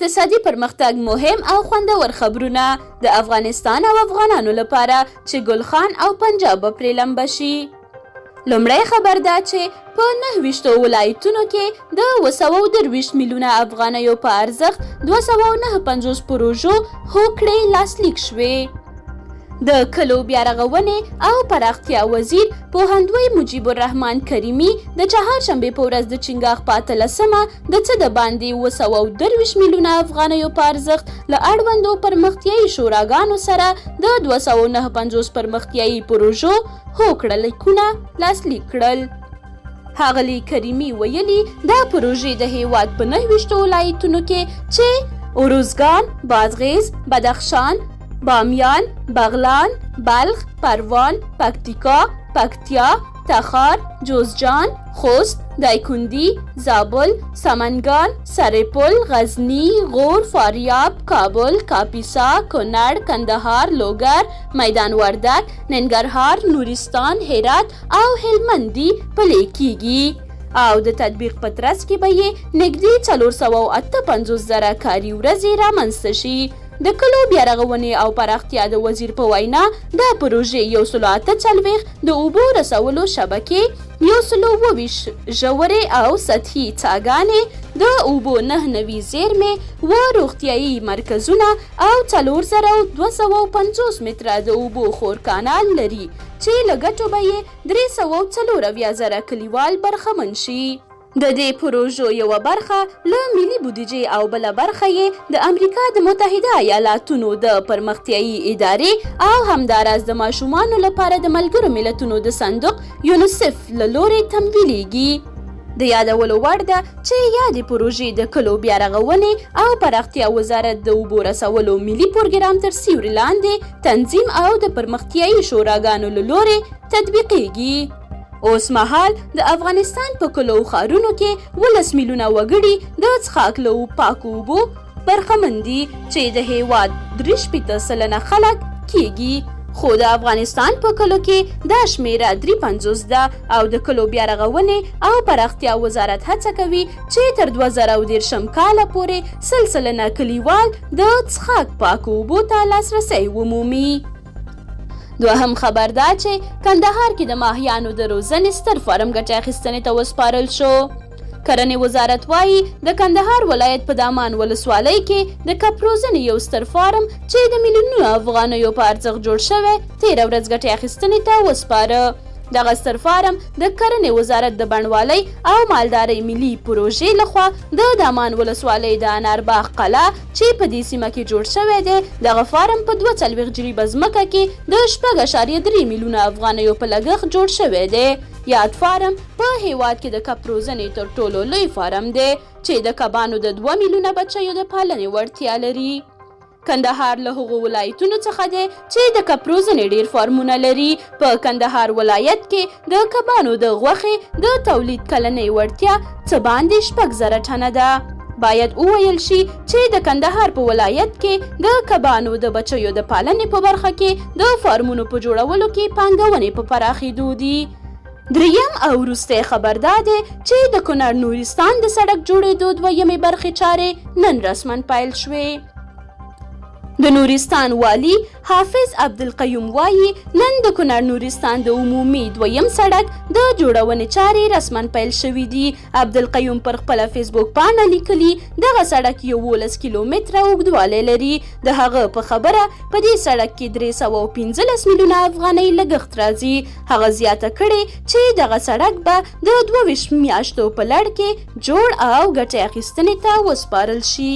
اقتصادي پرمختګ مهم او خوندور خبرونه د افغانستان او افغانانو لپاره چې ګل خان او پنجاب به پرې لمبه شي. لومړی خبر دا چې په 9 ولایتونو کې د 223 میلیونه افغانیو په ارزښت 259 پروژو هوکړې لاسلیک شوې. د کلو بیارغونې او پراختیا وزیر پوهندوی مجیب الرحمن کریمي د چهارشنبې په ورځ د چنګاښ په 18مه د څه د باندې 223 میلیونه افغانیو په ارزښت له اړوندو پرمختیایي شوراګانو سره د 259 پرمختیایي پروژو هوکړه لیکونه لاسلیک کړل. ښاغلي کریمي ویلي دا پروژې د هیواد په 9 ولایتونو کې چې اروزګان، بادغیس، بدخشان، بامیان، بغلان، بلخ، پروان، پکتیکا، پکتیا، تخار، جوزجان، خوست، دایکندی، زابل، سمنگان، سرپل، غزنی، غور، فاریاب، کابل، کاپیسا، کنړ، کندهار، لوګر، میدان وردګ، ننګرهار، نورستان، هرات او هلمندي پلي کیږي او د تطبیق په ترڅ کې به یې نږدې 458,000 کاري ورځې رامنځته شي. د کلو بیارغونې او پراختیا د وزیر په وینا دا پروژې 148 د اوبو رسولو شبکې، 124 ژورې او سطحي څاګانې، د اوبو 9 نوي زیرمې و روغتیایي مرکزونه او 4250 متره د اوبو خور کانال لري چې له ګټو به یې 340,000 کلیوال برخمن شي. د دې پروژو یوه برخه له ملي بودیجې او بله برخه یې د امریکا د متحده ایالاتونو د پرمختیایي ادارې او همداراز د ماشومانو لپاره د ملګرو ملتونو د صندوق یونیسف له لورې تمویلیږي. د یادولو وړ ده چې یادې پروژې د کلو بیارغونې او پراختیا وزارت د اوبو رسولو ملي پروګرام تر سیوري لاندې تنظیم او د پرمختیایي شوراګانو له لورې تطبیقیږي. اوس مهال د افغانستان په کلو ښارونو کې 12 میلیونه وګړي د څښاک له پاکو اوبو برخمن دي چې د هیواد 83% خلک کیږي. خو د افغانستان په کلو کې دا شمیره 53 ده او د کلو بیارغونې او پراختیا وزارت هڅه کوي چې تر 2030 کاله پورې 100% کلیوال د څښاک پاکو اوبو ته لاسرسی ومومي. دوهم خبر دا چې کندهار کې د ماهیانو د روزنې ستر فارم ګټې اخیستنې ته وسپارل شو. کرنې وزارت وایي د کندهار ولایت په دامان ولسوالۍ کې د کب روزنې یو ستر فارم چې د میلیونونو افغانیو په ارزښت جوړ شوی 13 ورځ ګټې اخیستنې ته وسپاره. دغه ستر فارم د کرنې وزارت د بڼوالۍ او مالدارۍ ملي پروژې لخوا د دامان ولسوالۍ د انارباغ قلعه چې په دې سیمه کې جوړ شوی دی. دغه فارم په 42 جریبه ځمکه کې د 6.3 میلیونه افغانیو په لګښت جوړ شوی دی. یاد فارم په هیواد کې د کب روزنې تر ټولو لوی فارم دی چې د کبانو د 2 میلیونه بچیو د پالنې وړتیا لري. کندهار له هغو ولایتونو څخه دی چې د کب روزنې ډیر فارمونه لري. په کندهار ولایت کې د کبانو د غوښې د تولید کلنۍ وړتیا څه باندې 6,000 ټنه ده. باید وویل شي چې د کندهار په ولایت کې د کبانو د بچیو د پالنې په برخه کې د فارمونو په جوړولو کې پانګونې په پراخېدو دي. دریم او وروستی خبر دا دی چې د کونړ نورستان د سړک جوړېدو 2مې برخې چارې نن رسما پیل شوې. د نورستان والی حافظ عبدالقیوم وایي نن د کونړ نورستان د عمومي 2م سړک د جوړونې چارې رسما پیل شوې دي. عبدالقیوم پر خپله فیسبوک پاڼه لیکلي دغه سړک 11 کیلومتره اوږدوالی لري. د هغه په خبره په دې سړک کې 315 میلیونه افغانۍ لګښت راځي. هغه زیاته کړې چې دغه سړک به د 22 میاشتو په لړ کې جوړ او ګټې اخیستنې ته وسپارل شي.